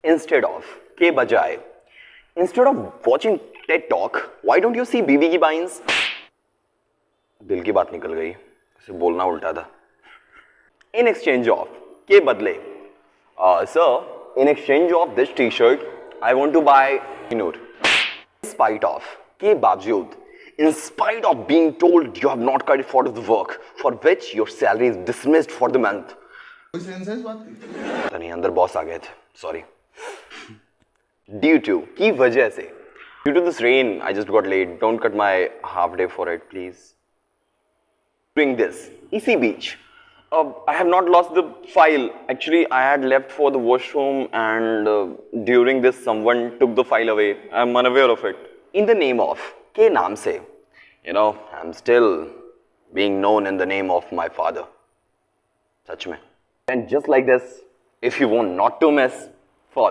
Instead of, के बजाय. Instead of watching TED Talk, why don't you see बीवी की बाइंस? दिल की बात निकल गई, इसे बोलना उल्टा था. In exchange of, के बदले. Sir, in exchange of this T-shirt, I want to buy Noor. In spite of, के बावजूद. In spite of being told you have not cut it for the work, for which your salary is dismissed for the month. पता नहीं अंदर boss आ गए थे. Sorry. Due to, की वजह से. Due to this rain, I just got late. Don't cut my half day for it, please. Doing this, इसी बीच. I have not lost the file. Actually, I had left for the washroom and during this someone took the file away. I'm unaware of it. In the name of, के नाम से. You know, I'm still being known in the name of my father. सच में. And just like this, if you want not to miss